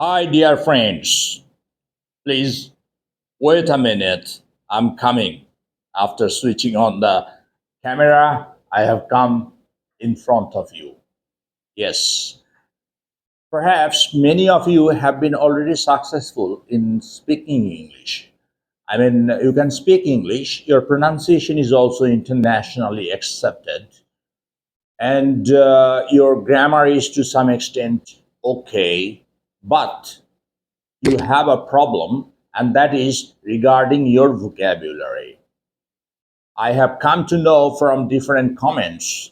Hi, dear friends. Please wait a minute. I'm coming. After switching on the camera, I have come in front of you. Yes, perhaps many of you have been already successful in speaking English. I mean, you can speak English, your pronunciation is also internationally accepted, and your grammar is to some extent okay, but you have a problem, and that is regarding your vocabulary. I have come to know from different comments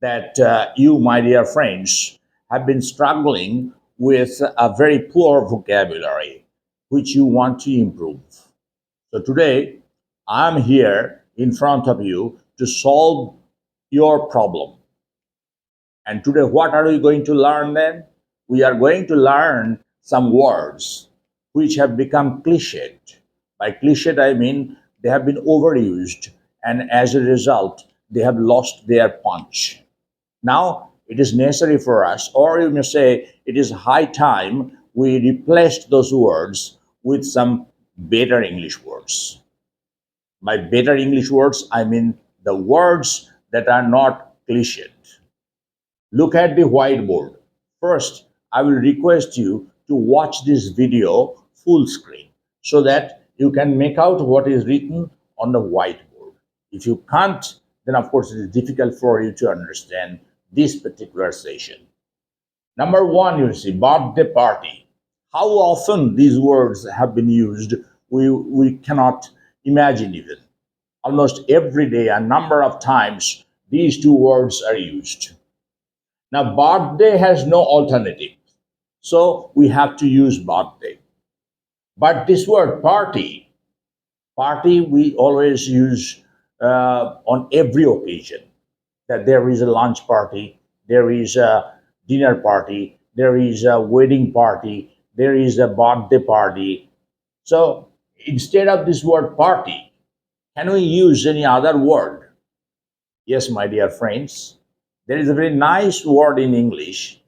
that you, my dear friends, have been struggling with a very poor vocabulary, which you want to improve. So today, I'm here in front of you to solve your problem. And today, what are we going to learn then? We are going to learn some words which have become cliched. By cliched, I mean they have been overused, and as a result, they have lost their punch. Now, it is necessary for us, or you may say, it is high time we replaced those words with some better English words. By better English words, I mean the words that are not cliched. Look at the whiteboard. First, I will request you to watch this video full screen so that you can make out what is written on the whiteboard. If you can't, then of course it is difficult for you to understand this particular session. Number one, you see, birthday party. How often these words have been used, we cannot imagine even. Almost every day, a number of times, these two words are used. Now, birthday has no alternative. So we have to use birthday. But this word party we always use on every occasion. That there is a lunch party, there is a dinner party, there is a wedding party, there is a birthday party. So instead of this word party, can we use any other word? Yes, my dear friends, there is a very nice word in English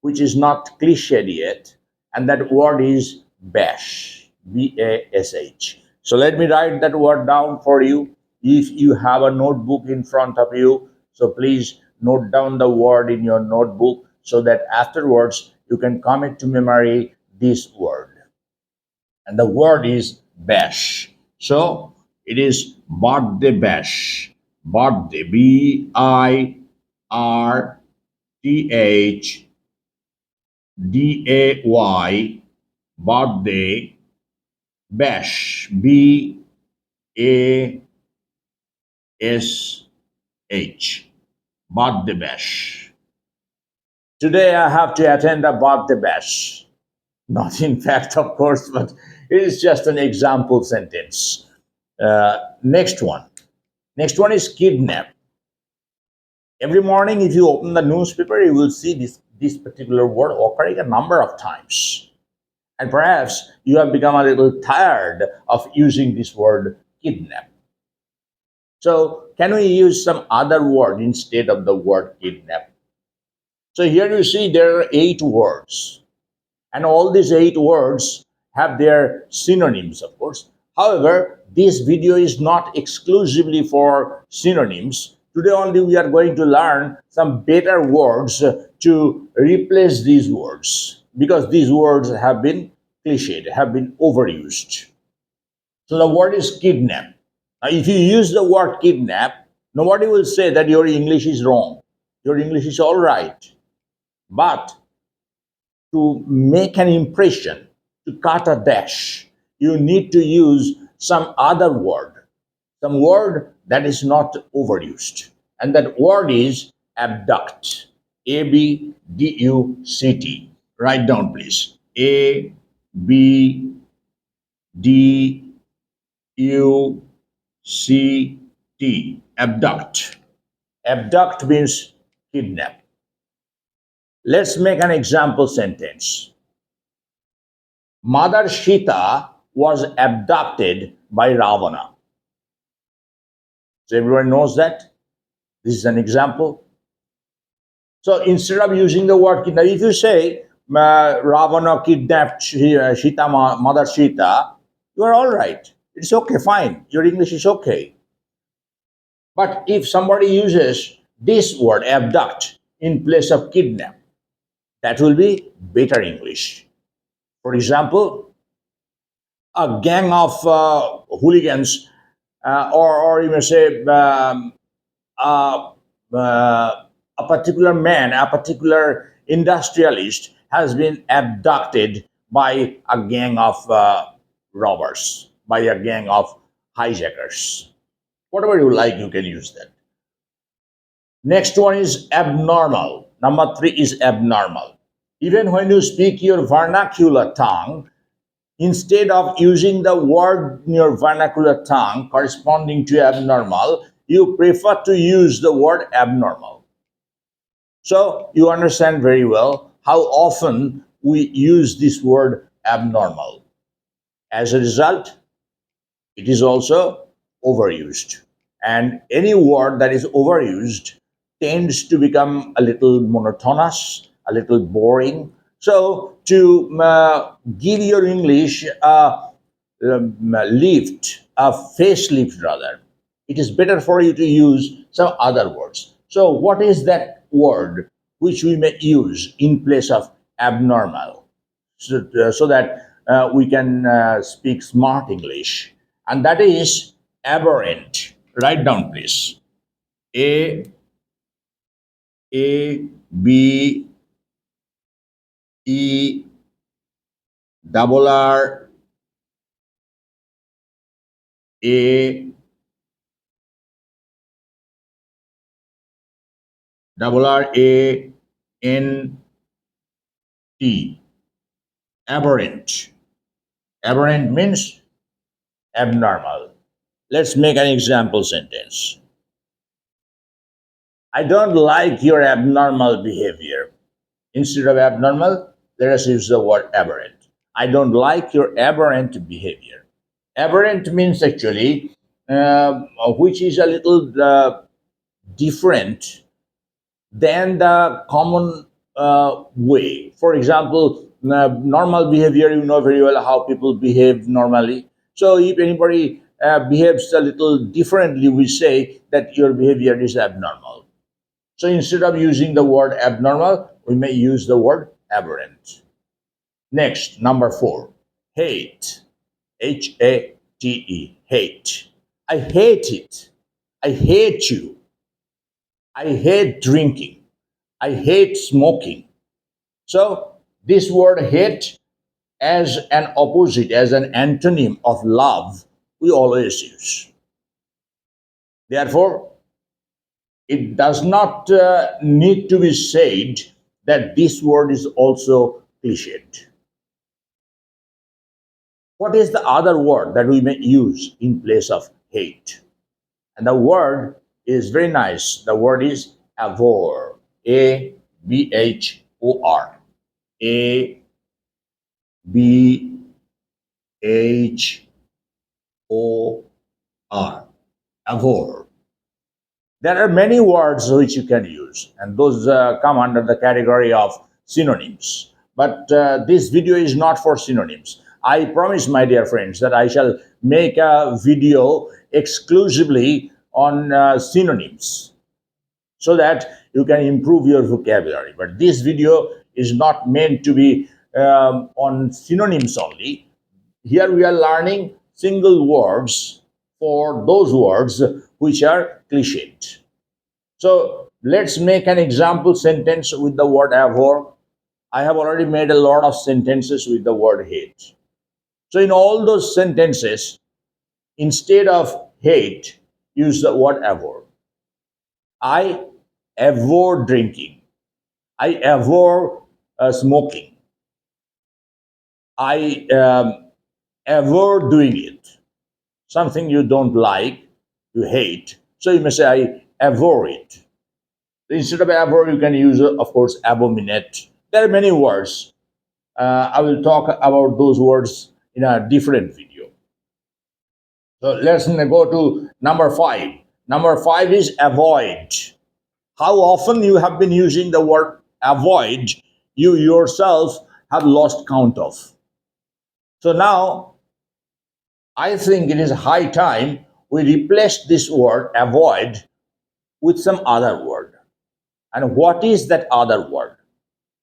which is not cliched yet, and that word is bash. B A S H. So let me write that word down for you. If you have a notebook in front of you, so please note down the word in your notebook so that afterwards you can commit to memory this word. And the word is bash. So it is birthday bash. Birthday, Birthday, birthday, bash, Bash, birthday bash. Today I have to attend a birthday bash. Not in fact, of course, but it is just an example sentence. Next one. Next one is kidnap. Every morning, if you open the newspaper, you will see this particular word occurring a number of times. And perhaps you have become a little tired of using this word kidnap. So, can we use some other word instead of the word kidnap? So, here you see there are 8 words, and all these 8 words have their synonyms, of course. However, this video is not exclusively for synonyms. Today only we are going to learn some better words to replace these words because these words have been cliched, have been overused. So the word is kidnap. Now, if you use the word kidnap, nobody will say that your English is wrong. Your English is all right. But to make an impression, to cut a dash, you need to use some other word, some word that is not overused. And that word is abduct. Abduct. Write down, please. Abduct. Abduct. Abduct means kidnap. Let's make an example sentence. Mother Sita was abducted by Ravana. So everyone knows that. This is an example. So instead of using the word kidnap, if you say Ravana kidnapped Sita, Mother Sita, you are all right. It's okay, fine. Your English is okay. But if somebody uses this word abduct in place of kidnap, that will be better English. For example, a gang of hooligans, or you may say uh, a particular man, a particular industrialist has been abducted by a gang of robbers, by a gang of hijackers. Whatever you like, you can use that. Next one is abnormal. Number three is abnormal. Even when you speak your vernacular tongue, instead of using the word in your vernacular tongue corresponding to abnormal, you prefer to use the word abnormal. So you understand very well how often we use this word abnormal. As a result, it is also overused. And any word that is overused tends to become a little monotonous, a little boring. So, to give your English lift, a facelift rather, it is better for you to use some other words. So, what is that word which we may use in place of abnormal? So that we can speak smart English, and that is aberrant. Write down, please. A double R A double R A N T. Aberrant. Aberrant means abnormal. Let's make an example sentence. I don't like your abnormal behavior. Instead of abnormal, let us use the word aberrant. I don't like your aberrant behavior. Aberrant means actually which is a little different than the common way. For example, normal behavior, you know very well how people behave normally. So if anybody behaves a little differently, we say that your behavior is abnormal. So instead of using the word abnormal, we may use the word aberrant. Next, number four, hate. Hate. Hate. I hate it. I hate you. I hate drinking. I hate smoking. So this word hate as an opposite, as an antonym of love, we always use. Therefore, it does not need to be said that this word is also cliched. What is the other word that we may use in place of hate? And the word is very nice. The word is abhor. Abhor. A B H O R. Abhor. There are many words which you can use, and those come under the category of synonyms. But this video is not for synonyms. I promise, my dear friends, that I shall make a video exclusively on synonyms so that you can improve your vocabulary. But this video is not meant to be on synonyms only. Here we are learning single words for those words which are cliched. So let's make an example sentence with the word abhor. I have already made a lot of sentences with the word hate. So in all those sentences, instead of hate, use the word abhor. I abhor drinking. I abhor smoking. I abhor doing it. Something you don't like, you hate. So you may say, I abhor it. Instead of abhor, you can use, of course, abominate. There are many words. I will talk about those words in a different video. So let's go to number five. Number five is avoid. How often you have been using the word avoid you yourself have lost count of. So now I think it is high time we replace this word avoid with some other word. And what is that other word?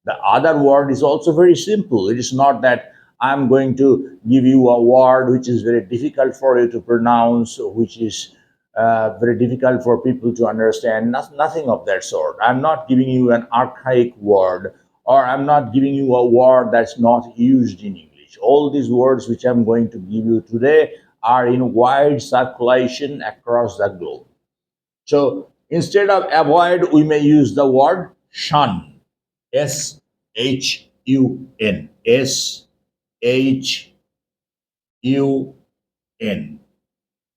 The other word is also very simple. It is not that I'm going to give you a word which is very difficult for you to pronounce, which is very difficult for people to understand. Nothing of that sort. I'm not giving you an archaic word, or I'm not giving you a word that's not used in English. All these words which I'm going to give you today are in wide circulation across the globe. So instead of avoid, we may use the word shun. Shun. Shun.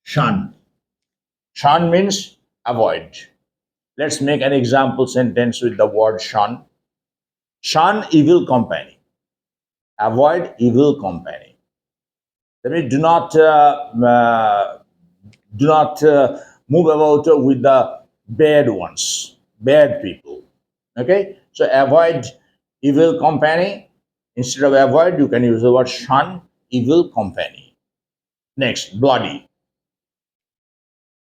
Shun. Shun means avoid. Let's make an example sentence with the word shun. Shun evil company. Avoid evil company. That means do not move about with the bad ones, bad people. Okay, so avoid evil company. Instead of avoid, you can use the word shun evil company. Next, bloody.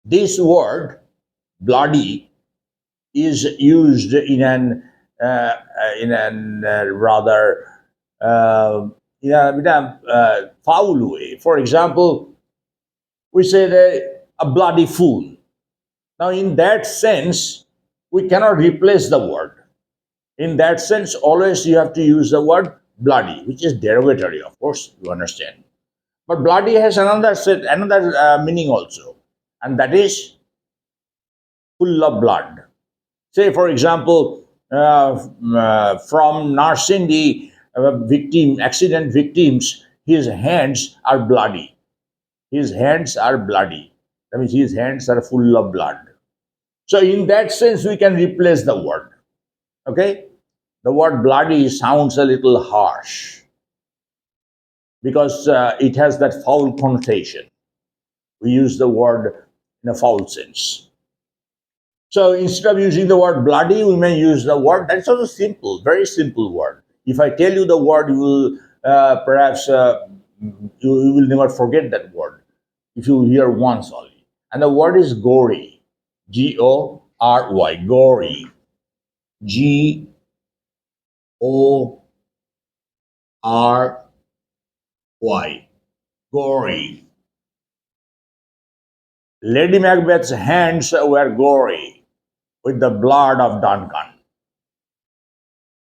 This word bloody is used in an rather uh, in a foul way. For example, we say that a bloody fool. Now, in that sense, we cannot replace the word. In that sense, always you have to use the word bloody, which is derogatory, of course, you understand. But bloody has another meaning also, and that is full of blood. Say, for example, from nursing the accident victims, his hands are bloody. His hands are bloody. That means his hands are full of blood. So, in that sense, we can replace the word. Okay? The word bloody sounds a little harsh because it has that foul connotation. We use the word in a foul sense. So instead of using the word bloody, we may use the word that's also simple, very simple word. If I tell you the word, you will perhaps you will never forget that word if you hear once only. And the word is gory, Gory, gory, Gory, gory. Lady Macbeth's hands were gory with the blood of Duncan.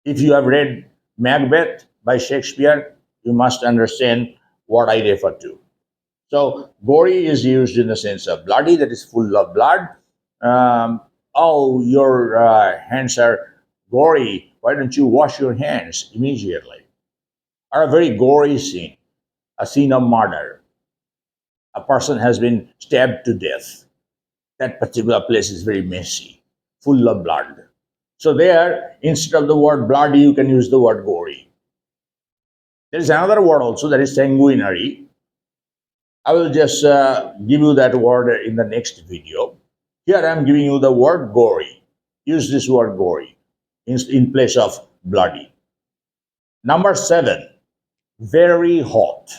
If you have read Macbeth by Shakespeare, you must understand what I refer to. So, gory is used in the sense of bloody, that is full of blood. Oh, your hands are gory. Why don't you wash your hands immediately? Or a very gory scene, a scene of murder. A person has been stabbed to death. That particular place is very messy, full of blood. So there, instead of the word bloody, you can use the word gory. There is another word also that is sanguinary. I will just give you that word in the next video. Here I am giving you the word gory. Use this word gory in place of bloody. Number 7, very hot.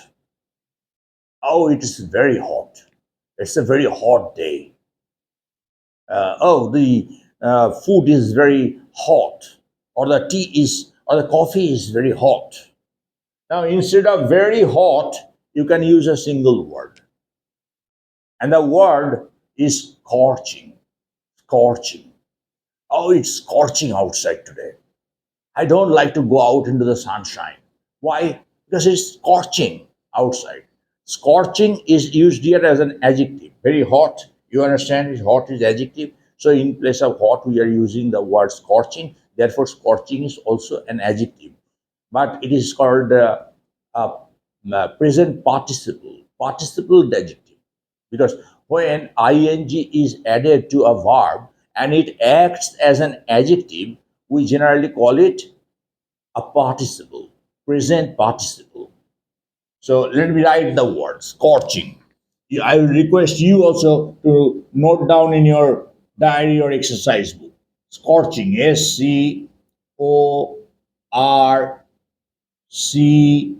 Oh, it is very hot. It's a very hot day. Oh, the food is very hot, or the tea is, or the coffee is very hot. Now, instead of very hot, you can use a single word. And the word is scorching. Scorching. Oh, it's scorching outside today. I don't like to go out into the sunshine. Why? Because it's scorching outside. Scorching is used here as an adjective. Very hot. You understand? Hot is adjective. So in place of hot, we are using the word scorching. Therefore, scorching is also an adjective. But it is called a present participle adjective. Because when ing is added to a verb and it acts as an adjective, we generally call it a participle, present participle. So let me write the word scorching. I will request you also to note down in your diary or exercise book. Scorching, S C O R C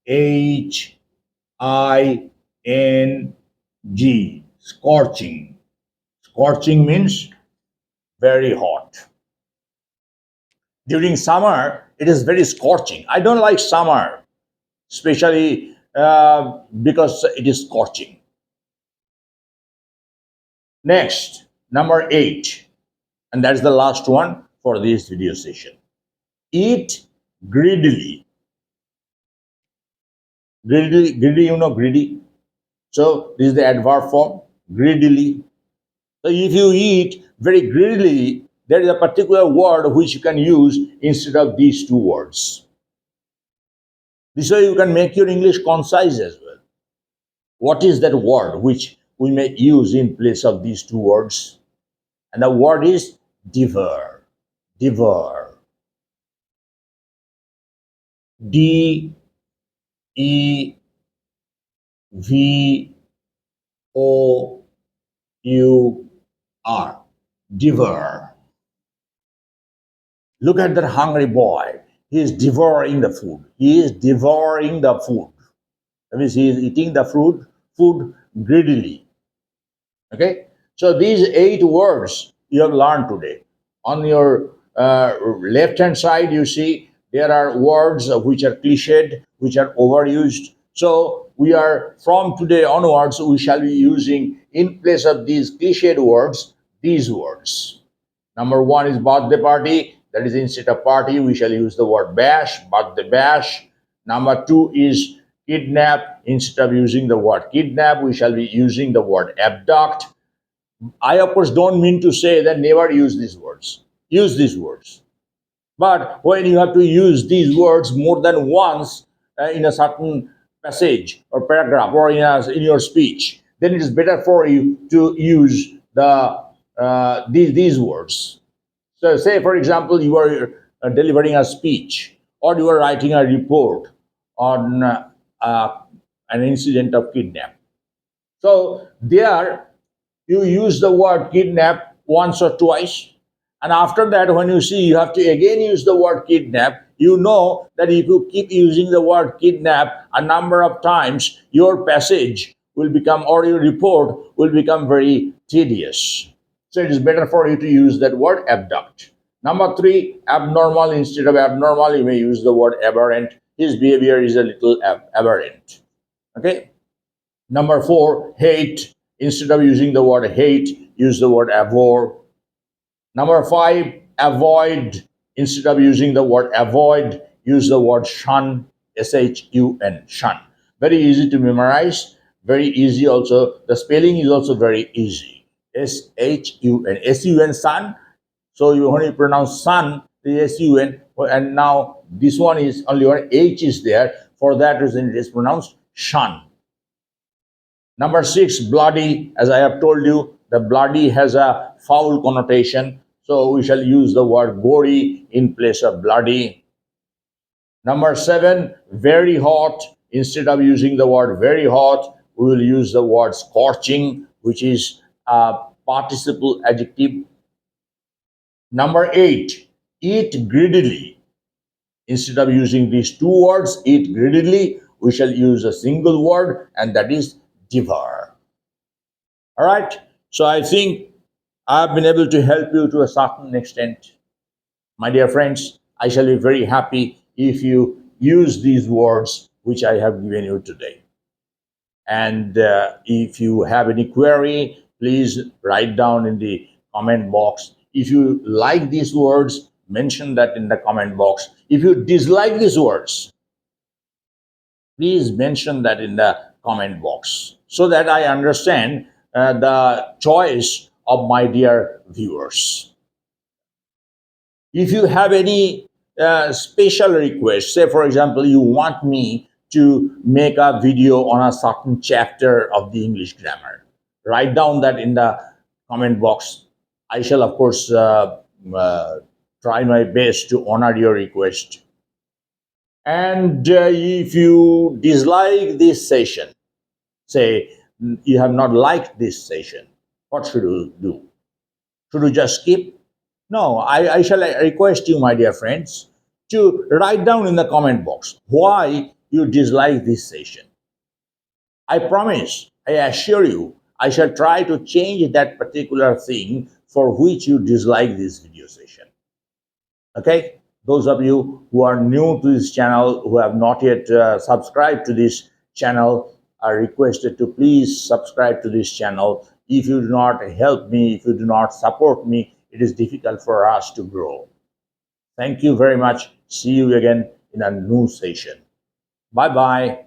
H ING. Scorching. Scorching means very hot. During summer, it is very scorching. I don't like summer, especially because it is scorching. Next, number 8, and that's the last one for this video session. Eat greedily. Greedy, greedy. So this is the adverb form, greedily. So if you eat very greedily, there is a particular word which you can use instead of these two words. This way you can make your English concise as well. What is that word which we may use in place of these two words? And the word is devour. Devour. Devour. Devour. Look at that hungry boy. He is devouring the food. He is devouring the food. That means he is eating the food greedily. Okay? So these 8 words you have learned today. On your left hand side, you see there are words which are cliched, which are overused. So we are from today onwards, we shall be using in place of these cliched words, these words. Number 1 is birthday party. That is instead of party, we shall use the word bash, birthday bash. Number 2 is kidnap. Instead of using the word kidnap, we shall be using the word abduct. I, of course, don't mean to say that never use these words. Use these words. But when you have to use these words more than once in a certain passage or paragraph or in your speech, then it is better for you to use these words. So, say for example, you are delivering a speech or you are writing a report on an incident of kidnap. So there you use the word kidnap once or twice, and after that, when you see you have to again use the word kidnap, you know that if you keep using the word kidnap a number of times, your passage will become or your report will become very tedious. So it is better for you to use that word abduct. Number 3, abnormal. Instead of abnormal, you may use the word aberrant. His behavior is a little aberrant. Okay. Number 4, hate. Instead of using the word hate, use the word abhor. Number 5, avoid. Instead of using the word avoid, use the word shun. SHUN. Shun. Very easy to memorize. Very easy also. The spelling is also very easy. SHUN. SUN, sun. So you only pronounce sun, the SUN. And now this one is only one H is there. For that reason, it is pronounced shun. Number 6, bloody. As I have told you, the bloody has a foul connotation. So we shall use the word gory in place of bloody. Number 7, very hot. Instead of using the word very hot, we will use the word scorching, which is a participle adjective. Number 8, eat greedily. Instead of using these two words, eat greedily, we shall use a single word, and that is devour. All right. So I think I've been able to help you to a certain extent. My dear friends, I shall be very happy if you use these words which I have given you today. And if you have any query, please write down in the comment box. If you like these words, mention that in the comment box. If you dislike these words, please mention that in the comment box so that I understand the choice of my dear viewers. If you have any special request, say for example, you want me to make a video on a certain chapter of the English grammar, write down that in the comment box. I shall, of course, try my best to honor your request. And if you dislike this session, say you have not liked this session, what should you do? Should you just skip? No, I shall request you, my dear friends, to write down in the comment box why you dislike this session. I promise, I assure you, I shall try to change that particular thing for which you dislike this video session. Okay? Those of you who are new to this channel, who have not yet subscribed to this channel, are requested to please subscribe to this channel. If you do not help me, if you do not support me, it is difficult for us to grow. Thank you very much. See you again in a new session. Bye bye.